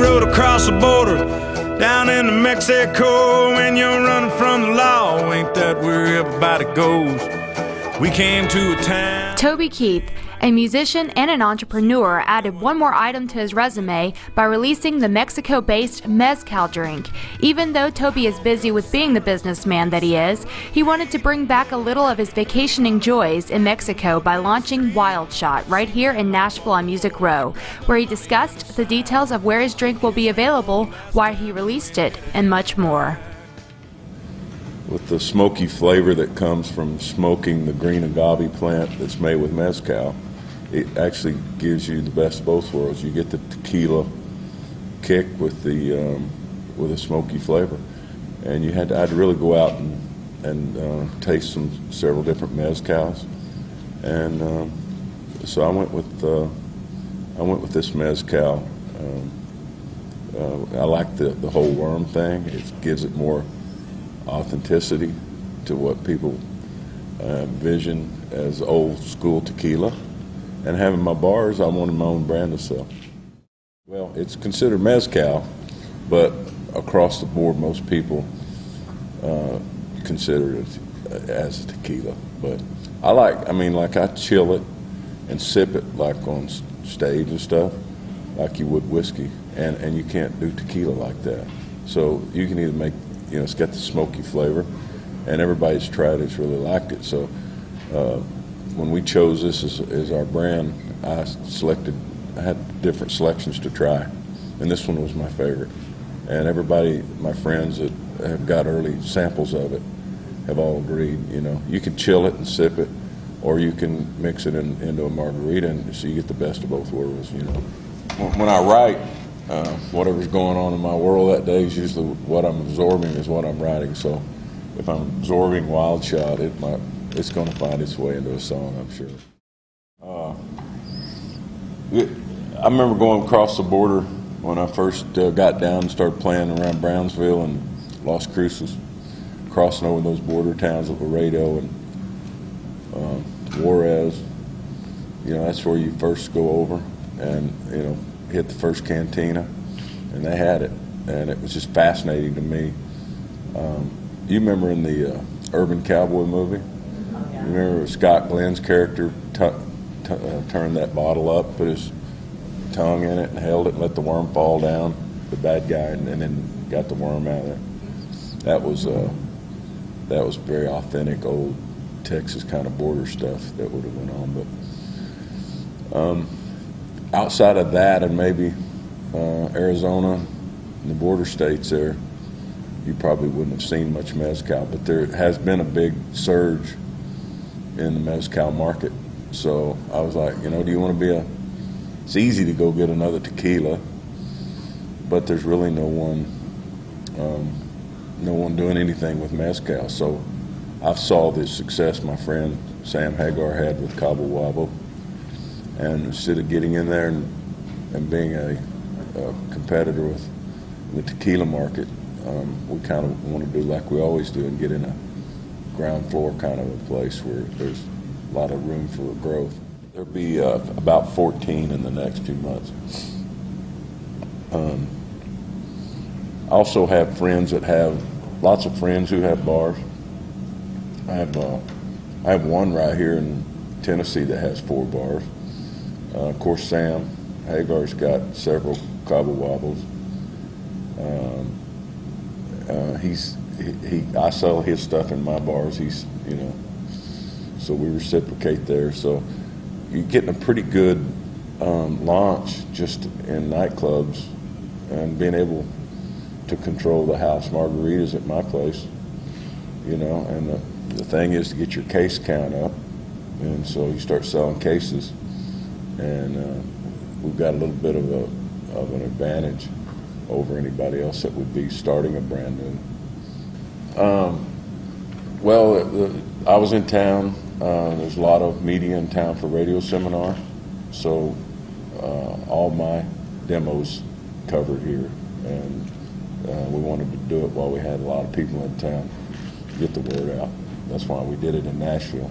rode across the border down into Mexico. When you're running from the law, ain't that where everybody goes? We came to a town. Toby Keith, a musician and an entrepreneur, added one more item to his resume by releasing the Mexico-based Mezcal drink. Even though Toby is busy with being the businessman that he is, he wanted to bring back a little of his vacationing joys in Mexico by launching Wild Shot right here in Nashville on Music Row, where he discussed the details of where his drink will be available, why he released it, and much more. With the smoky flavor that comes from smoking the green agave plant that's made with mezcal, it actually gives you the best of both worlds. You get the tequila kick with a smoky flavor, and I had to really go out and taste several different mezcals, and so I went with this mezcal. I like the whole worm thing. It gives it more authenticity to what people envision as old school tequila. And having my bars, I wanted my own brand to sell. Well, it's considered mezcal, but across the board, most people consider it as a tequila. But I chill it and sip it like on stage and stuff, like you would whiskey, and you can't do tequila like that. So you can either make, it's got the smoky flavor, and everybody's tried it, it's really liked it. So when we chose this as our brand, I had different selections to try, and this one was my favorite. And everybody, my friends that have got early samples of it, have all agreed, you can chill it and sip it, or you can mix it into a margarita, and so you get the best of both worlds, When I write, whatever's going on in my world that day is usually what I'm absorbing is what I'm writing. So if I'm absorbing Wild Shot, it's going to find its way into a song, I'm sure. I remember going across the border when I first got down and started playing around Brownsville and Las Cruces, crossing over those border towns of Laredo and Juarez. That's where you first go over and, hit the first cantina, and they had it, and it was just fascinating to me. You remember in the Urban Cowboy movie? You remember Scott Glenn's character turned that bottle up, put his tongue in it, and held it, and let the worm fall down, the bad guy, and then got the worm out of there. That was very authentic, old Texas kind of border stuff that would have went on. But outside of that, and maybe Arizona and the border states there, you probably wouldn't have seen much mezcal, but there has been a big surge in the mezcal market. So I was like, do you want to it's easy to go get another tequila, but there's really no one doing anything with mezcal. So I saw the success my friend Sam Hagar had with Cabo Wabo, and instead of getting in there and being a competitor with the tequila market, we kind of want to do like we always do and get in a ground floor kind of a place where there's a lot of room for growth. There'll be about 14 in the next few months. I also have friends that have, lots of friends who have bars. I have one right here in Tennessee that has 4 bars. Of course, Sam Hagar's got several Cabo Wabos. I sell his stuff in my bars. So we reciprocate there. So you're getting a pretty good launch just in nightclubs, and being able to control the house margaritas at my place. And the thing is to get your case count up, and so you start selling cases. And we've got a little bit of an advantage over anybody else that would be starting a brand new. I was in town. There's a lot of media in town for radio seminar, so all my demos covered here, and we wanted to do it while we had a lot of people in town, get the word out. That's why we did it in Nashville.